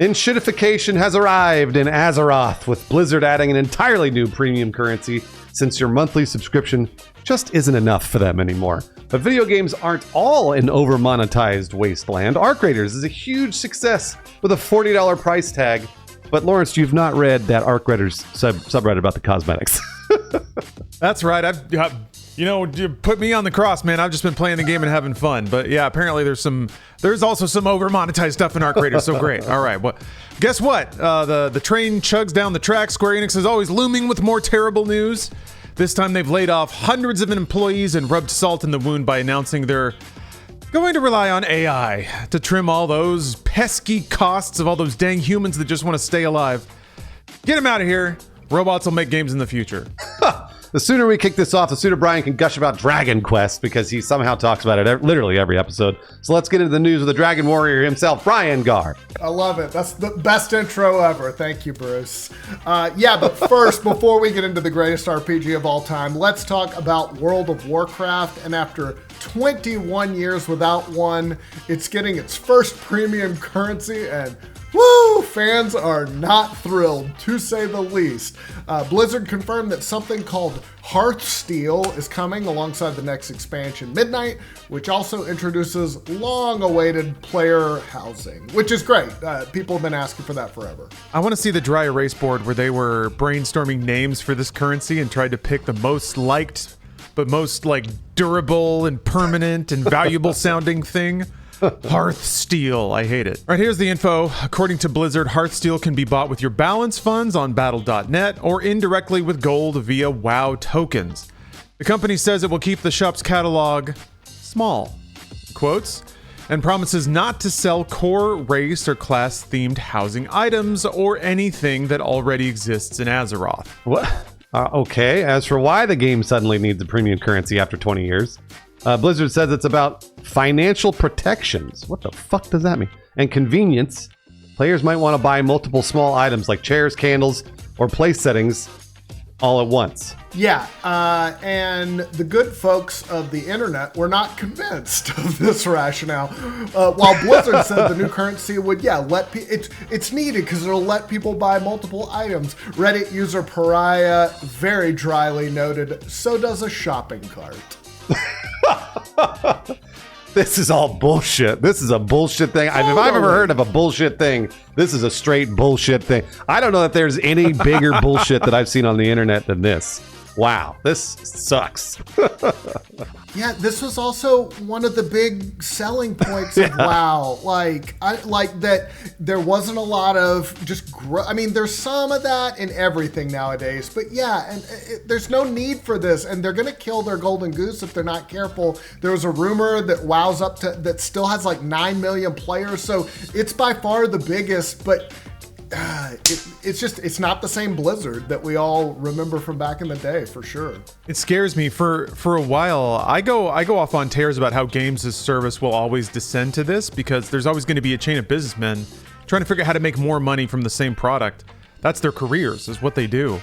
Enshittification has arrived in Azeroth, with Blizzard adding an entirely new premium currency since your monthly subscription just isn't enough for them anymore. But video games aren't all an over-monetized wasteland. Arc Raiders is a huge success with a $40 price tag. But Lawrence, you've not read that Arc Raiders subreddit about the cosmetics. That's right. You put me on the cross, man. I've just been playing the game and having fun. But yeah, apparently there's also some over-monetized stuff in Arc Raiders. So great. All right. Well, guess what? The train chugs down the track. Square Enix is always looming with more terrible news. This time they've laid off hundreds of employees and rubbed salt in the wound by announcing they're going to rely on AI to trim all those pesky costs of all those dang humans that just want to stay alive. Get them out of here. Robots will make games in the future. The sooner we kick this off, the sooner Brian can gush about Dragon Quest, because he somehow talks about it literally every episode. So let's get into the news with the Dragon Warrior himself, Brian Gar. I love it. That's the best intro ever. Thank you, Bruce. But first, before we get into the greatest RPG of all time, let's talk about World of Warcraft. And after 21 years without one, it's getting its first premium currency, and woo! Fans are not thrilled, to say the least. Blizzard confirmed that something called Hearthsteel is coming alongside the next expansion, Midnight, which also introduces long-awaited player housing, which is great. People have been asking for that forever. I want to see the dry erase board where they were brainstorming names for this currency and tried to pick the most liked, but most durable and permanent and valuable sounding thing. Hearthsteel. I hate it. All right, here's the info. According to Blizzard, Hearthsteel can be bought with your balance funds on battle.net or indirectly with gold via WoW tokens. The company says it will keep the shop's catalog small, quotes, and promises not to sell core race or class themed housing items or anything that already exists in Azeroth. What? Okay, as for why the game suddenly needs a premium currency after 20 years, Blizzard says it's about financial protections. What the fuck does that mean? And convenience. Players might want to buy multiple small items like chairs, candles, or place settings all at once. Yeah, and the good folks of the internet were not convinced of this rationale. While Blizzard said the new currency would, it's needed because it'll let people buy multiple items. Reddit user Pariah very dryly noted, so does a shopping cart. This is all bullshit. This is a bullshit thing. If I've ever heard of a bullshit thing, this is a straight bullshit thing. I don't know that there's any bigger bullshit that I've seen on the internet than this. Wow, this sucks. Yeah, this was also one of the big selling points of WoW. That there wasn't a lot of just there's some of that in everything nowadays, but there's no need for this, and they're gonna kill their golden goose if they're not careful. There was a rumor that WoW's that still has 9 million players, so it's by far the biggest, but it's not the same Blizzard that we all remember from back in the day, for sure. It scares me. For a while, I go off on tears about how games as service will always descend to this, because there's always going to be a chain of businessmen trying to figure out how to make more money from the same product. That's their careers, is what they do.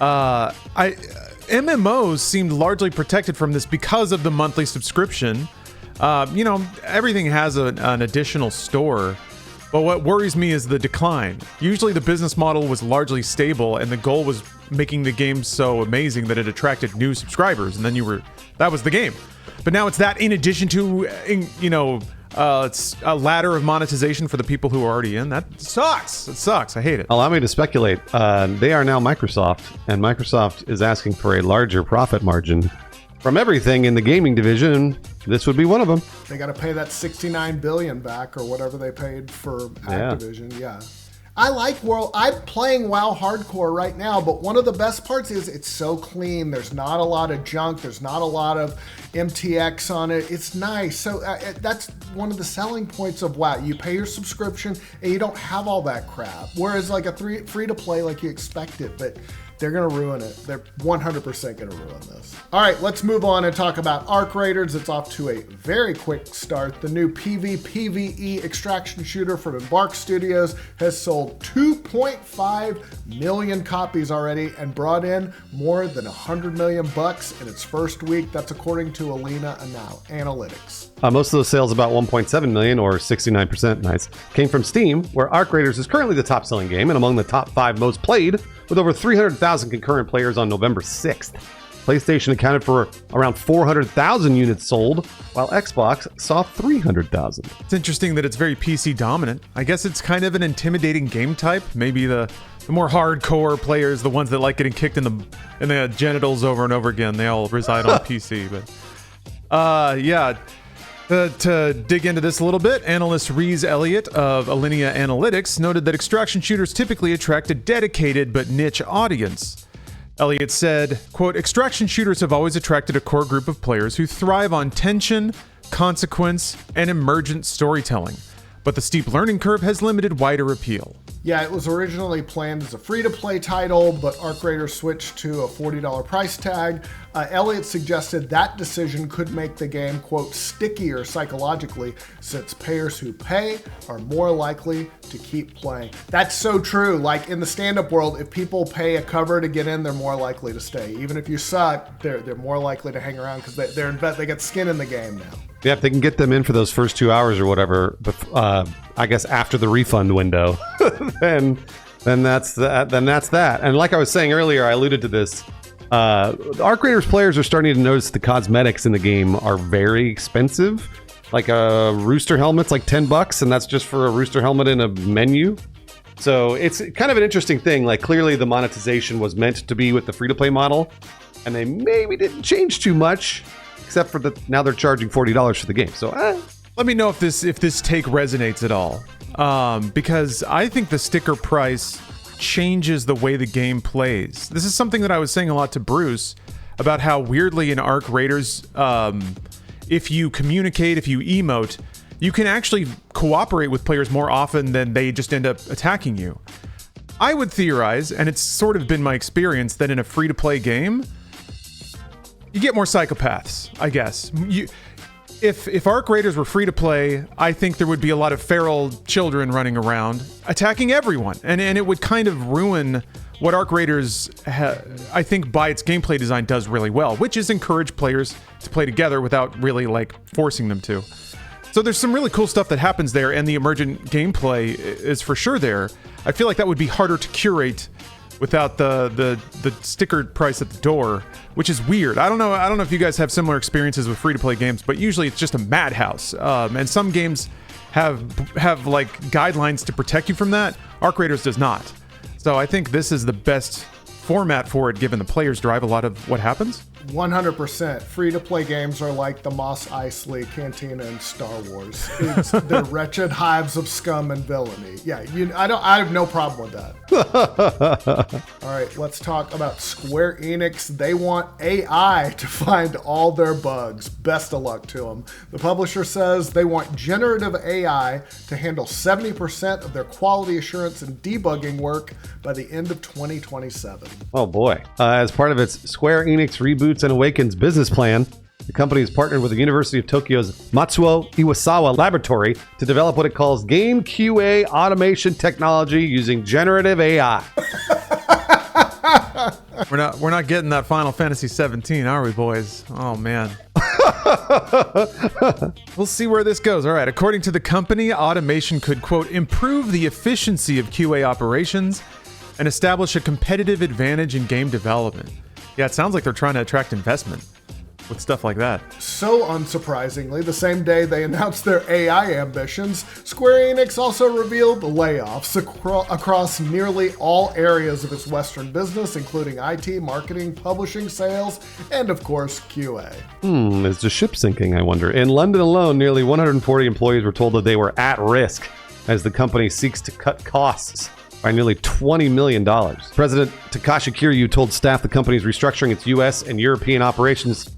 MMOs seemed largely protected from this because of the monthly subscription. Everything has an additional store. But what worries me is the decline. Usually the business model was largely stable, and the goal was making the game so amazing that it attracted new subscribers, and then that was the game. But now it's that in addition to, it's a ladder of monetization for the people who are already in. That sucks. It sucks. I hate it. Allow me to speculate. They are now Microsoft, and Microsoft is asking for a larger profit margin from everything in the gaming division. This would be one of them. They got to pay that $69 billion back, or whatever they paid for Activision. Yeah. I'm playing WoW hardcore right now, but one of the best parts is it's so clean. There's not a lot of junk. There's not a lot of MTX on it. It's nice. So that's one of the selling points of WoW. You pay your subscription and you don't have all that crap. Whereas a free to play, you expect it, but They're going to ruin it. They're 100% going to ruin this. All right, let's move on and talk about Arc Raiders. It's off to a very quick start. The new PvE extraction shooter from Embark Studios has sold 2.5 million copies already and brought in more than $100 million in its first week. That's according to Alina Analytics. Most of those sales, about 1.7 million or 69%, nice, came from Steam, where Arc Raiders is currently the top-selling game and among the top 5 most played, with over 300,000 concurrent players on November 6th. PlayStation accounted for around 400,000 units sold, while Xbox saw 300,000. It's interesting that it's very PC dominant. I guess it's kind of an intimidating game type. Maybe the more hardcore players, the ones that like getting kicked in the genitals over and over again, they all reside on PC. But yeah. To dig into this a little bit, analyst Reese Elliott of Alinea Analytics noted that extraction shooters typically attract a dedicated but niche audience. Elliott said, quote, extraction shooters have always attracted a core group of players who thrive on tension, consequence, and emergent storytelling. But the steep learning curve has limited wider appeal. Yeah, it was originally planned as a free-to-play title, but Arc Raiders switched to a $40 price tag. Elliott suggested that decision could make the game, quote, stickier psychologically, since payers who pay are more likely to keep playing. That's so true. Like in the stand-up world, if people pay a cover to get in, they're more likely to stay. Even if you suck, they're more likely to hang around because they got skin in the game now. Yeah, if they can get them in for those first 2 hours or whatever, I guess after the refund window, then that's that. And like I was saying earlier, I alluded to this. Arc Raiders players are starting to notice the cosmetics in the game are very expensive. Like a rooster helmet's like $10, and that's just for a rooster helmet in a menu. So it's kind of an interesting thing. Like clearly the monetization was meant to be with the free-to-play model, and they maybe didn't change too much. Except for that now they're charging $40 for the game. So let me know if this take resonates at all. Because I think the sticker price changes the way the game plays. This is something that I was saying a lot to Bruce about how weirdly in Arc Raiders, if you communicate, if you emote, you can actually cooperate with players more often than they just end up attacking you. I would theorize, and it's sort of been my experience, that in a free-to-play game, you get more psychopaths, I guess. If Arc Raiders were free to play, I think there would be a lot of feral children running around attacking everyone, and it would kind of ruin what Arc Raiders, I think, by its gameplay design does really well, which is encourage players to play together without really like forcing them to. So there's some really cool stuff that happens there, and the emergent gameplay is for sure there. I feel like that would be harder to curate without the sticker price at the door, which is weird. I don't know if you guys have similar experiences with free-to-play games, but usually it's just a madhouse. And some games have like guidelines to protect you from that. Arc Raiders does not. So I think this is the best format for it, given the players drive a lot of what happens. 100%. Free-to-play games are like the Mos Eisley Cantina in Star Wars. They're wretched hives of scum and villainy. Yeah, I have no problem with that. All right, let's talk about Square Enix. They want AI to find all their bugs. Best of luck to them. The publisher says they want generative AI to handle 70% of their quality assurance and debugging work by the end of 2027. Oh boy. As part of its Square Enix Reboots and Awakens business plan, the company has partnered with the University of Tokyo's Matsuo Iwasawa Laboratory to develop what it calls game QA automation technology using generative AI. We're not getting that Final Fantasy 17, are we, boys? Oh man. We'll see where this goes. All right. According to the company, automation could, quote, improve the efficiency of QA operations and establish a competitive advantage in game development. Yeah, it sounds like they're trying to attract investment with stuff like that. So unsurprisingly, the same day they announced their AI ambitions, Square Enix also revealed layoffs across nearly all areas of its Western business, including IT, marketing, publishing, sales, and of course, QA. Is the ship sinking, I wonder? In London alone, nearly 140 employees were told that they were at risk as the company seeks to cut costs by nearly $20 million. President Takashi Kiryu told staff the company is restructuring its U.S. and European operations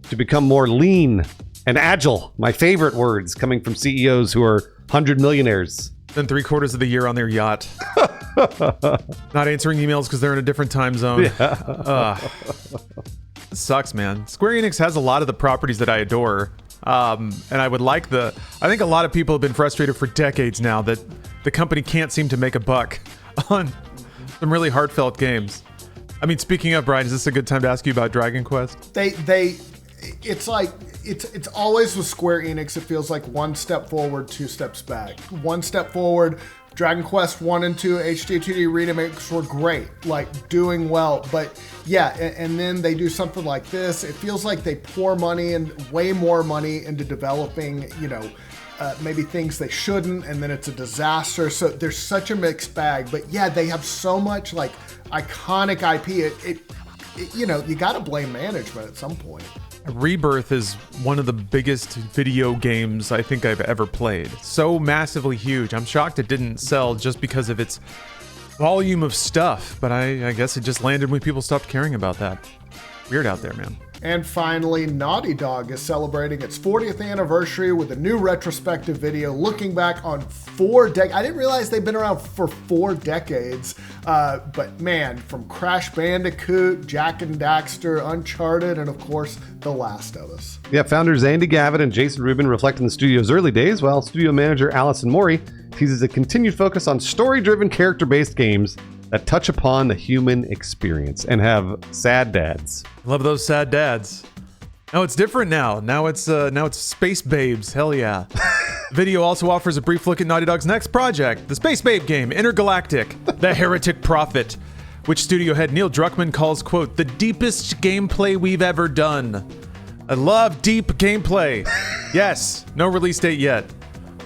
to become more lean and agile. My favorite words coming from CEOs who are 100 millionaires. Then 3/4 of the year on their yacht. Not answering emails because they're in a different time zone. Yeah. It sucks, man. Square Enix has a lot of the properties that I adore. And I would like I think a lot of people have been frustrated for decades now that the company can't seem to make a buck on some really heartfelt games. I mean, speaking of, Brian, is this a good time to ask you about Dragon Quest? It's like it's always with Square Enix. It feels like one step forward, two steps back. One step forward. Dragon Quest 1 and 2 HD 2D remakes were great, like doing well. But yeah, and then they do something like this. It feels like they pour money and way more money into developing, maybe things they shouldn't, and then it's a disaster. So there's such a mixed bag. But yeah, they have so much like iconic IP. You got to blame management at some point. Rebirth is one of the biggest video games I think I've ever played. So massively huge. I'm shocked it didn't sell just because of its volume of stuff, but I guess it just landed when people stopped caring about that. Weird out there, man. And finally, Naughty Dog is celebrating its 40th anniversary with a new retrospective video looking back on 4 decades. I didn't realize they've been around for 4 decades. But man, from Crash Bandicoot, Jak and Daxter, Uncharted, and of course, The Last of Us. Yeah, founders Andy Gavin and Jason Rubin reflect on the studio's early days, while studio manager Allison Mori teases a continued focus on story-driven, character-based games that touch upon the human experience and have sad dads. Love those sad dads. No, it's different now. Now it's Space Babes. Hell yeah. Video also offers a brief look at Naughty Dog's next project, the Space Babe game, Intergalactic, The Heretic Prophet, which studio head Neil Druckmann calls, quote, the deepest gameplay we've ever done. I love deep gameplay. Yes, no release date yet.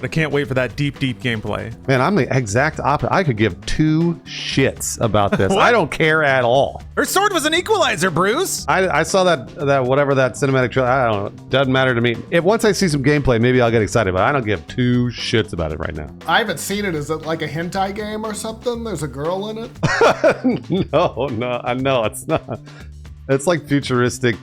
I can't wait for that deep gameplay. Man, I'm the exact opposite. I could give 2 shits about this. I don't care at all. Her sword was an equalizer, Bruce. I saw that whatever that cinematic trailer. I don't know. Doesn't matter to me. If once I see some gameplay, maybe I'll get excited. But I don't give 2 shits about it right now. I haven't seen it. Is it like a hentai game or something? There's a girl in it? No, it's not. It's like futuristic,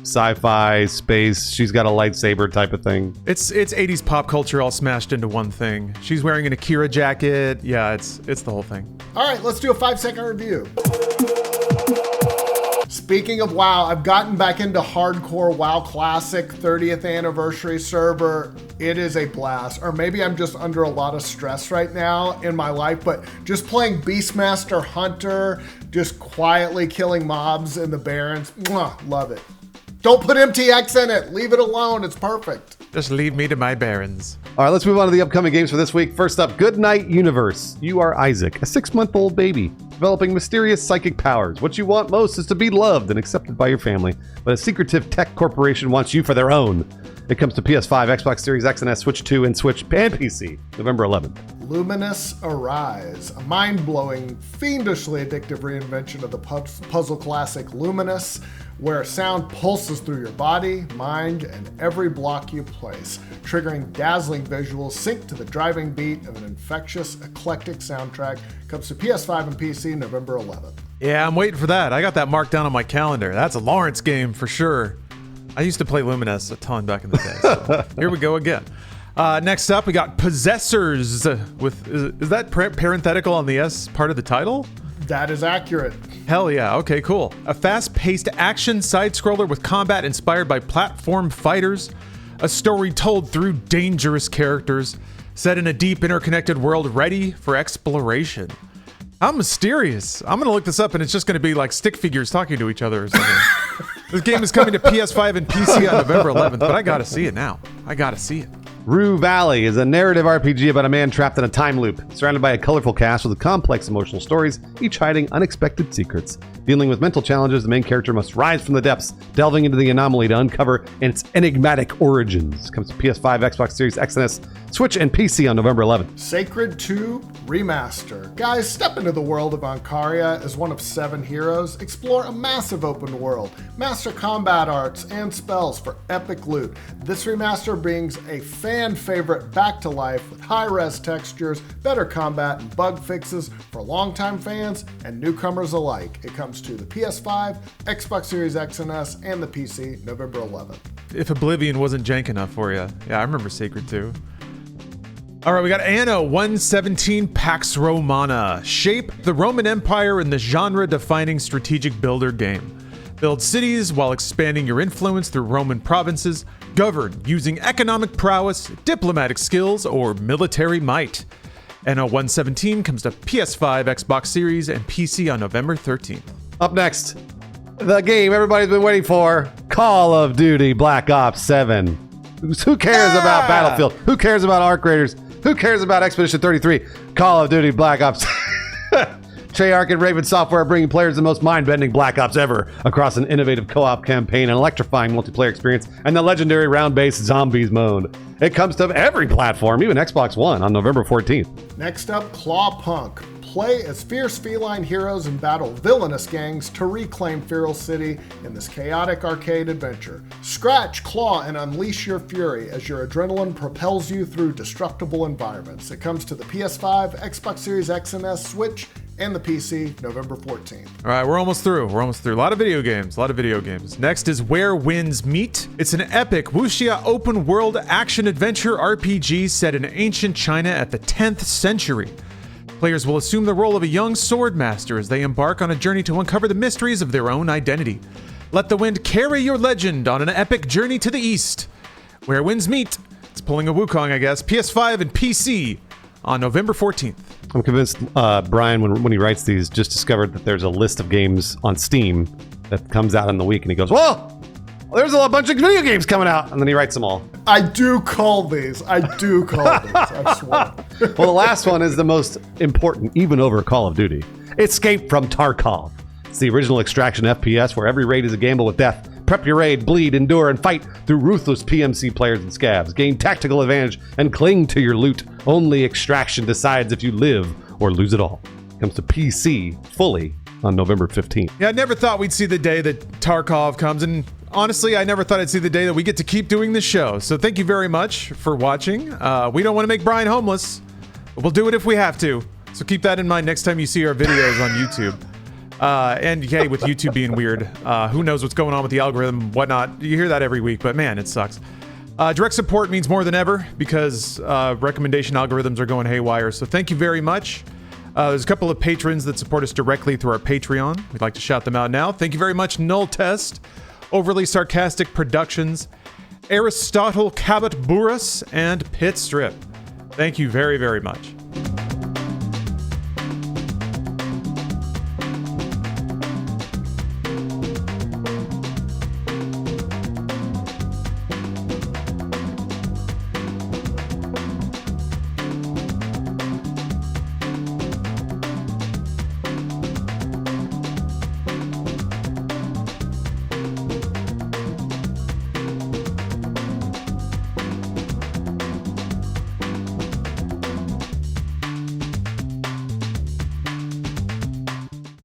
sci-fi, space. She's got a lightsaber type of thing. It's 80s pop culture all smashed into one thing. She's wearing an Akira jacket. Yeah, it's the whole thing. All right, let's do a 5-second review. Speaking of WoW, I've gotten back into hardcore WoW Classic 30th anniversary server. It is a blast. Or maybe I'm just under a lot of stress right now in my life, but just playing Beastmaster Hunter, just quietly killing mobs in the Barrens. Love it. Don't put MTX in it. Leave it alone. It's perfect. Just leave me to my barons. All right, let's move on to the upcoming games for this week. First up, Goodnight Universe. You are Isaac, a 6-month-old baby, developing mysterious psychic powers. What you want most is to be loved and accepted by your family, but a secretive tech corporation wants you for their own. It comes to PS5, Xbox Series X and S, Switch 2, and Switch and PC, November 11th. Luminous Arise, a mind-blowing, fiendishly addictive reinvention of the puzzle classic Luminous, where sound pulses through your body, mind, and every block you place, triggering dazzling visuals synced to the driving beat of an infectious, eclectic soundtrack. Comes to PS5 and PC November 11th. Yeah, I'm waiting for that. I got that marked down on my calendar. That's a Lawrence game for sure. I used to play Luminous a ton back in the day, so here we go again. Next up, we got Possessors. Is that parenthetical on the S part of the title? That is accurate. Hell yeah. Okay, cool. A fast-paced action side-scroller with combat inspired by platform fighters, a story told through dangerous characters, set in a deep interconnected world ready for exploration. How mysterious. I'm going to look this up and it's just going to be like stick figures talking to each other or something. This game is coming to PS5 and PC on November 11th, but I got to see it now. I got to see it. Rue Valley is a narrative RPG about a man trapped in a time loop, surrounded by a colorful cast with complex emotional stories, each hiding unexpected secrets. Dealing with mental challenges, the main character must rise from the depths, delving into the anomaly to uncover its enigmatic origins. Comes to PS5, Xbox Series X and S, Switch, and PC on November 11th. Sacred 2 Remaster. Guys, step into the world of Ankaria as one of 7 heroes. Explore a massive open world. Master combat arts and spells for epic loot. This remaster brings a fan favorite back to life with high-res textures, better combat, and bug fixes for longtime fans and newcomers alike. It comes to the PS5, Xbox Series X and S, and the PC November 11th. If Oblivion wasn't jank enough for you. Yeah, I remember Sacred 2. All right, we got Anno 117 Pax Romana. Shape the Roman Empire in the genre-defining strategic builder game. Build cities while expanding your influence through Roman provinces. Govern using economic prowess, diplomatic skills, or military might. Anno 117 comes to PS5, Xbox Series, and PC on November 13th. Up next, the game everybody's been waiting for, Call of Duty Black Ops 7. Who cares about Battlefield? Who cares about Arc Raiders? Who cares about Expedition 33? Call of Duty Black Ops. Treyarch and Raven Software are bringing players the most mind-bending Black Ops ever across an innovative co-op campaign, an electrifying multiplayer experience, and the legendary round-based zombies mode. It comes to every platform, even Xbox One, on November 14th. Next up, Clawpunk. Play as fierce feline heroes and battle villainous gangs to reclaim Feral City in this chaotic arcade adventure. Scratch, claw, and unleash your fury as your adrenaline propels you through destructible environments. It comes to the PS5, Xbox Series X and S, Switch, and the PC November 14th. All right, we're almost through. A lot of video games. Next is Where Winds Meet. It's an epic wuxia open world action adventure RPG set in ancient China at the 10th century. Players will assume the role of a young sword master as they embark on a journey to uncover the mysteries of their own identity. Let the wind carry your legend on an epic journey to the east. Where Winds Meet. It's pulling a Wukong, I guess. PS5 and PC on November 14th. I'm convinced Brian, when he writes these, just discovered that there's a list of games on Steam that comes out in the week, and he goes, "Well, there's a bunch of video games coming out," and then he writes them all. I do call these. I swear. Well, the last one is the most important, even over Call of Duty. Escape from Tarkov. It's the original extraction FPS where every raid is a gamble with death. Prep your raid, bleed, endure, and fight through ruthless PMC players and scabs. Gain tactical advantage and cling to your loot. Only extraction decides if you live or lose it all. Comes to PC fully on November 15th. Yeah, I never thought we'd see the day that Tarkov comes, and honestly, I never thought I'd see the day that we get to keep doing this show. So thank you very much for watching. We don't want to make Brian homeless, but we'll do it if we have to. So keep that in mind next time you see our videos on YouTube. And hey, with YouTube being weird, who knows what's going on with the algorithm, whatnot. You hear that every week, but man, it sucks. Direct support means more than ever because recommendation algorithms are going haywire. So thank you very much. There's a couple of patrons that support us directly through our Patreon. We'd like to shout them out now. Thank you very much, Null Test, Overly Sarcastic Productions, Aristotle Cabot Burris, and Pit Strip. Thank you very, very much.